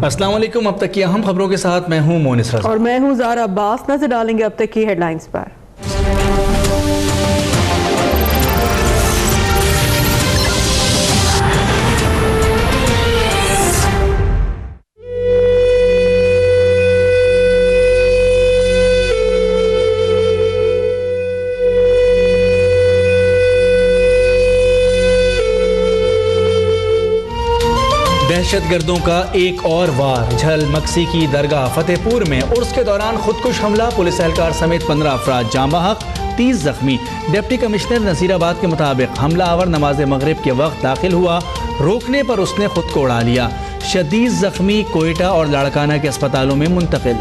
अस्सलाम वालेकुम। अब तक की अहम खबरों के साथ मैं हूं मोनिस रज़ा और मैं हूं ज़ारा अब्बास। नजर डालेंगे अब तक की हेडलाइंस पर। दहशतगर्दों का एक और वार। झल मक्सी की दरगाह फतेहपुर में उर्स के दौरान खुदकुश हमला, पुलिस एहलकार समेत 15 अफराद जाँ बहक, 30 जख्मी। डिप्टी कमिश्नर नसीराबाद के मुताबिक हमला आवर नमाज मगरिब के वक्त दाखिल हुआ, रोकने पर उसने खुद को उड़ा लिया। शदीद जख्मी कोयटा और लाड़काना के अस्पतालों में मुंतकिल।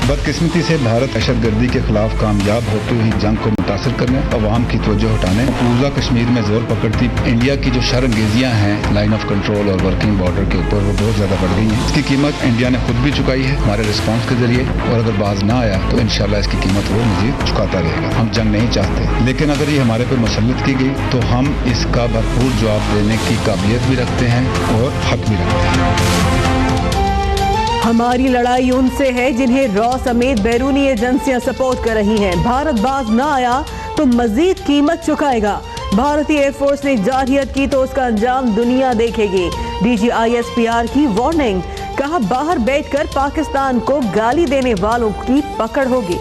बदकिस्मती से भारत दहशतगर्दी के खिलाफ कामयाब होती हुई जंग को मुतासर करने, अवाम की तवज्जो हटाने, मकबूजा कश्मीर में जोर पकड़ती इंडिया की जो शर्मगेजियाँ हैं लाइन ऑफ कंट्रोल और वर्किंग बॉर्डर के ऊपर, वो बहुत ज़्यादा बढ़ गई हैं। इसकी कीमत इंडिया ने खुद भी चुकाई है हमारे रिस्पॉन्स के जरिए, और अगर बाज ना आया तो इंशाल्लाह इसकी कीमत वो मजीद चुकाता रहेगा। हम जंग नहीं चाहते, लेकिन अगर ये हमारे पर मुसल्लत की गई तो हम इसका भरपूर जवाब देने की काबिलियत भी रखते हैं और हक भी रखते हैं। हमारी लड़ाई उनसे है जिन्हें रॉ समेत बैरूनी एजेंसियां सपोर्ट कर रही हैं। भारत बाज ना आया तो मजीद कीमत चुकाएगा। भारतीय एयरफोर्स ने जारहियत की तो उसका अंजाम दुनिया देखेगी। DGISPR की वार्निंग, कहा बाहर बैठकर पाकिस्तान को गाली देने वालों की पकड़ होगी।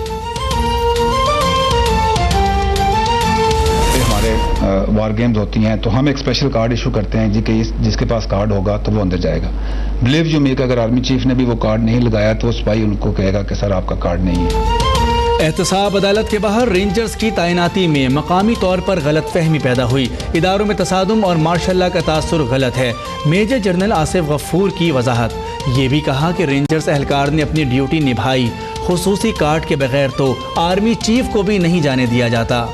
वार गेम्स होती हैं तो हम एक स्पेशल कार्ड इशू करते हैं जी कि जिसके पास कार्ड होगा तो वो अंदर जाएगा। बिलीव यू मी, अगर आर्मी चीफ ने भी वो कार्ड नहीं लगाया तो स्पाई उनको कहेगा कि सर आपका कार्ड नहीं है। एहतसाब अदालत के बाहर रेंजर्स की तैनाती में मकामी तौर पर गलतफहमी पैदा हुई। इदारों में तसादुम और मार्शल्ला का तासुर गलत है। मेजर जनरल आसिफ गफूर की वजाहत, ये भी कहा कि रेंजर्स एहलकार ने अपनी ड्यूटी निभाई, खुसूसी कार्ड के बगैर तो आर्मी चीफ को भी नहीं जाने दिया जाता।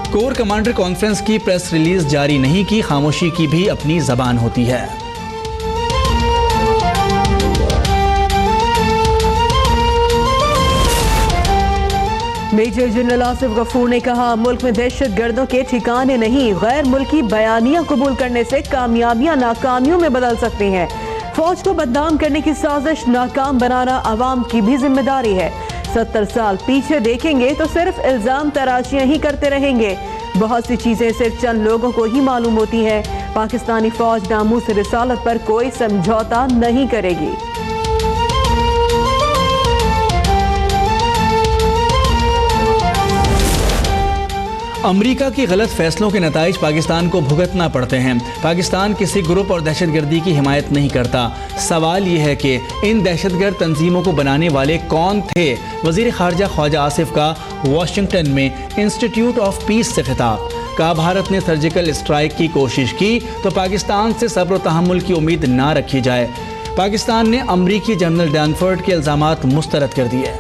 कोर कमांडर कॉन्फ्रेंस की प्रेस रिलीज जारी नहीं की, खामोशी की भी अपनी जबान होती है। मेजर जनरल आसिफ गफूर ने कहा मुल्क में दहशतगर्दों के ठिकाने नहीं, गैर मुल्की बयानियां कबूल करने से कामयाबियां नाकामियों में बदल सकती हैं। फौज को बदनाम करने की साजिश नाकाम बनाना अवाम की भी जिम्मेदारी है। 70 साल पीछे देखेंगे तो सिर्फ इल्जाम तराशियां ही करते रहेंगे। बहुत सी चीजें सिर्फ चंद लोगों को ही मालूम होती हैं। पाकिस्तानी फौज नामूस रिसालत पर कोई समझौता नहीं करेगी। अमरीका की गलत फैसलों के नताइज पाकिस्तान को भुगतना पड़ते हैं। पाकिस्तान किसी ग्रुप और दहशतगर्दी की हिमायत नहीं करता। सवाल यह है कि इन दहशतगर्द तंजीमों को बनाने वाले कौन थे। वज़ीर ख़ारजा ख्वाजा आसिफ का वाशिंगटन में इंस्टीट्यूट ऑफ पीस से खिताब, कहा भारत ने सर्जिकल स्ट्राइक की कोशिश की तो पाकिस्तान से सब्र तहम्मुल की उम्मीद ना रखी जाए। पाकिस्तान ने अमरीकी जनरल डैनफोर्ड के इल्ज़ामात मुस्तरद कर दिए।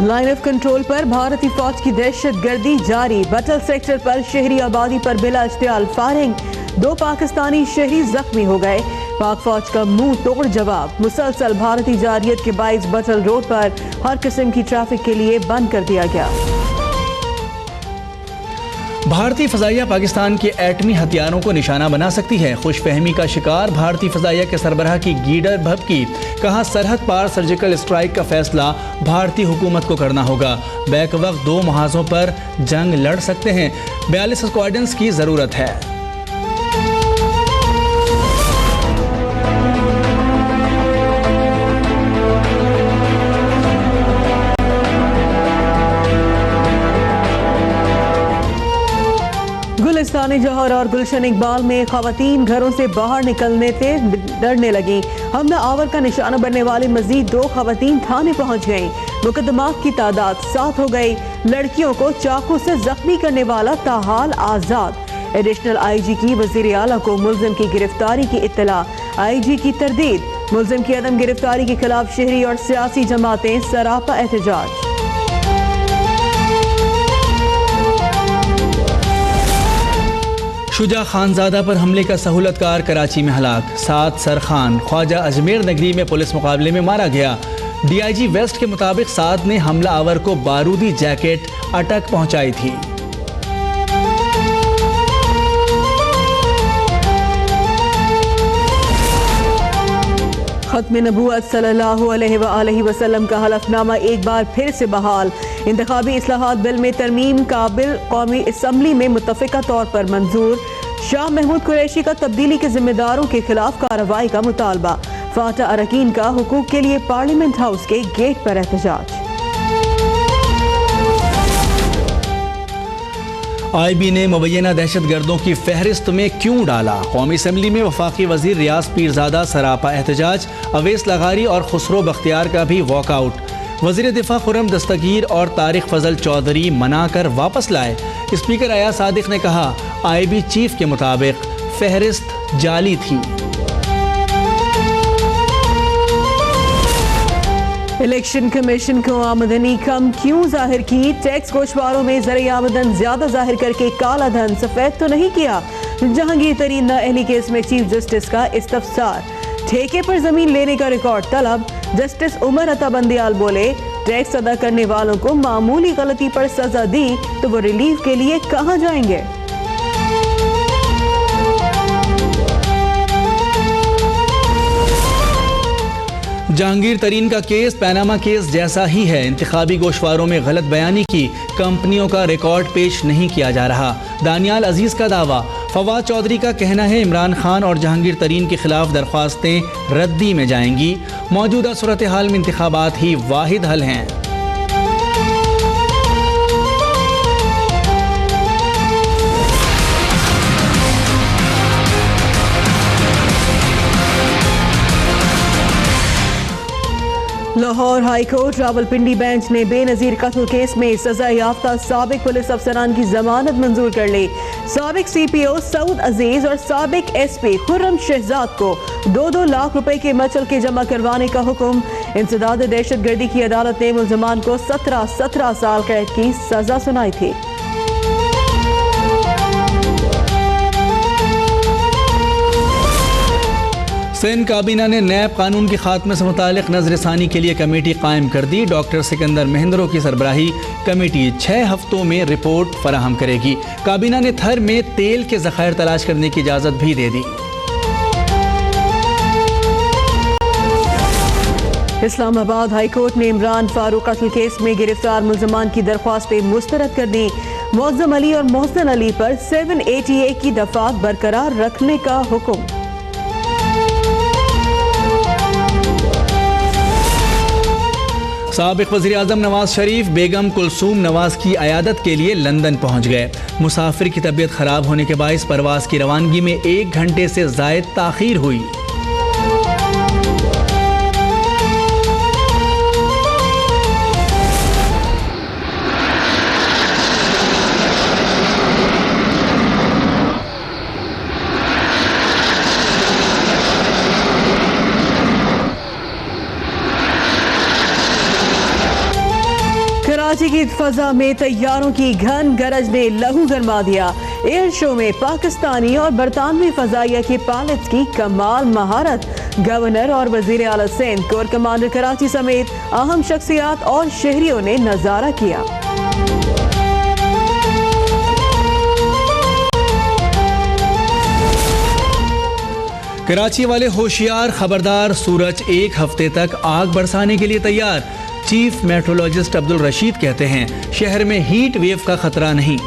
लाइन ऑफ कंट्रोल पर भारतीय फौज की दहशतगर्दी जारी। बटल सेक्टर पर शहरी आबादी पर बिला इश्तियाल फायरिंग, 2 पाकिस्तानी शहरी जख्मी हो गए। पाक फौज का मुंह तोड़ जवाब। मुसलसल भारतीय जारहियत के बाइस बटल रोड पर हर किस्म की ट्रैफिक के लिए बंद कर दिया गया। भारतीय फ़ज़ाइया पाकिस्तान के एटमी हथियारों को निशाना बना सकती है। खुशफहमी का शिकार भारतीय फ़ज़ाइया के सरबराह की गीडर भभकी, कहा सरहद पार सर्जिकल स्ट्राइक का फैसला भारतीय हुकूमत को करना होगा। बैक वक्त 2 महाजों पर जंग लड़ सकते हैं, 42 स्क्वाड्रन्स की ज़रूरत है। गुलिस्तानी जौहर और गुलशन इकबाल में खवातीन घरों से बाहर निकलने से डरने लगी। हमला आवर का निशाना बनने वाले मजीद 2 खवातीन थाने पहुंच गईं। मुकदमात की तादाद 7 हो गई। लड़कियों को चाकू से जख्मी करने वाला ताहाल आजाद। एडिशनल IG की वजीर आला को मुलजिम की गिरफ्तारी की इत्तला। IG की तरदीद, मुलजिम की अदम गिरफ्तारी के खिलाफ शहरी और सियासी जमातें सरापा एहतजाज। शुजा खानजादा पर हमले का सहूलतकार कराची में हलाक। 7 सरखान ख्वाजा अजमेर नगरी में पुलिस मुकाबले में मारा गया। DIG वेस्ट के मुताबिक 7 ने हमला आवर को बारूदी जैकेट अटक पहुंचाई थी। खत्म नबूवत सल्लल्लाहु अलैहि वसल्लम का हलफनामा एक बार फिर से बहाल। इंतखाबी इस्लाहात बिल में तरमीम का बिल कौमी असम्बली में मुत्तफ़िका तौर पर मंजूर। शाह महमूद कुरैशी का तब्दीली के जिम्मेदारों के खिलाफ कार्रवाई का मुतालबा। फाटा अरकीन का हुकूक के लिए पार्लियामेंट हाउस के गेट पर एहतजाज। IB ने मुबैना दहशतगर्दों की फहरिस्त में क्यों डाला। कौमी असम्बली में वफाकी वजीर रियाज पीरजादा सरापा एहतजाज। अवैस लगारी और खुसरो बख्तियार का भी वॉकआउट। वजीर दिफा खुर्रम दस्तगीर और तारिक फजल चौधरी मनाकर वापस लाए। स्पीकर अयाज सादिक ने कहा IB चीफ के मुताबिक फहरिस्त जाली थी। इलेक्शन कमीशन को आमदनी कम क्यों जाहिर की। टैक्स गोशवारों में ज़र आमदन ज्यादा जाहिर करके काला धन सफेद तो नहीं किया। जहांगीर तरीन नाअहली केस में चीफ जस्टिस का इस्तफसार। ठेके पर जमीन लेने का रिकॉर्ड तलब। जस्टिस उमर अता बंदियाल बोले टैक्स अदा करने वालों को मामूली गलती पर सजा दी तो वो रिलीफ के लिए कहां जाएंगे। जहांगीर तरीन का केस पैनामा केस जैसा ही है। इंतखाबी गोशवारों में गलत बयानी की कंपनियों का रिकॉर्ड पेश नहीं किया जा रहा। दानियाल अजीज का दावा। फवाद चौधरी का कहना है इमरान खान और जहांगीर तरीन के खिलाफ दरख्वास्तें रद्दी में जाएंगी। मौजूदा सूरत हाल में इंतखाबात ही वाहिद हल हैं। Lahore high court Rawalpindi bench ने बेनजीर कत्ल केस में सजा याफ्ता साबिक पुलिस अफसरान की जमानत मंजूर कर ली। साबिक CPO सऊद अजीज और साबिक SP खुर्रम शहजाद को 2-2 लाख रुपए के मचल के जमा करवाने का हुक्म। इंसदाद दहशतगर्दी की अदालत ने मुल्जमान को 17 साल कैद की सजा सुनाई थी। सिंध काबीना ने नैब कानून के खात्मे से मुतालिक नजरसानी के लिए कमेटी कायम कर दी। डॉक्टर सिकंदर महिंद्रो की सरबराही कमेटी 6 हफ्तों में रिपोर्ट फराहम करेगी। काबीना ने थर में तेल के ज़खायर तलाश करने की इजाज़त भी दे दी। इस्लामाबाद हाई कोर्ट ने इमरान फारूक कत्ल केस में गिरफ्तार मुल्जमान की दरख्वास्तें मुस्तरद कर दी। मौज़म अली और मोहसिन अली पर 780A की दफात बरकरार रखने का हुक्म। साबिक वज़ीर आज़म नवाज शरीफ बेगम कुलसूम नवाज की अयादत के लिए लंदन पहुंच गए। मुसाफिर की तबीयत खराब होने के बायस परवाज की रवानगी में 1 घंटे से ज़ायद ताख़ीर हुई। कराची की फजा में तैयारों की घन गरज ने लहू गरमा दिया। एयर शो में पाकिस्तानी और बरतानवी फजाइया के पायलट्स की कमाल महारत। गवर्नर और वजीर आला सिंध, कोर कमांडर कराची समेत अहम शख्सियात और शहरियों ने नजारा किया। कराची वाले होशियार, खबरदार, सूरज 1 हफ्ते तक आग बरसाने के लिए तैयार। चीफ मेट्रोलॉजिस्ट अब्दुल रशीद कहते हैं शहर में हीट वेव का खतरा नहीं।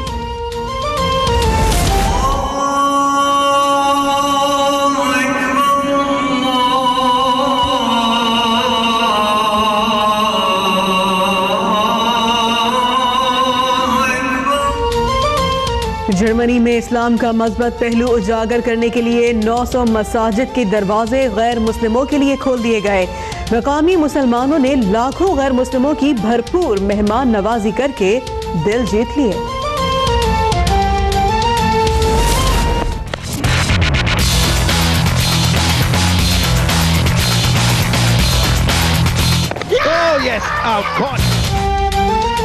जर्मनी में इस्लाम का मज़बूत पहलू उजागर करने के लिए 900 मसाजिद के दरवाजे गैर मुस्लिमों के लिए खोल दिए गए। मकामी मुसलमानों ने लाखों गैर मुस्लिमों की भरपूर मेहमान नवाजी करके दिल जीत लिए।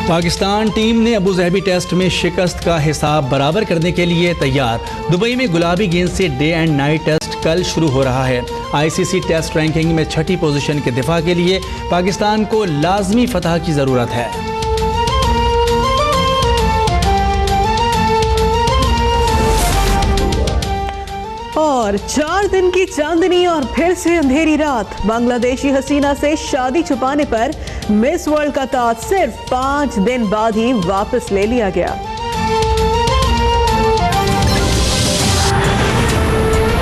पाकिस्तान टीम ने अबू धाबी टेस्ट में शिकस्त का हिसाब बराबर करने के लिए तैयार। दुबई में गुलाबी गेंद से डे एंड नाइट टेस्ट कल शुरू हो रहा है। आईसीसी टेस्ट रैंकिंग में 6ठी पोजीशन के दिफा के लिए पाकिस्तान को लाजमी फतह की जरूरत है। और 4 दिन की चांदनी और फिर से अंधेरी रात। बांग्लादेशी हसीना से शादी छुपाने पर मिस वर्ल्ड का ताज सिर्फ 5 दिन बाद ही वापस ले लिया गया।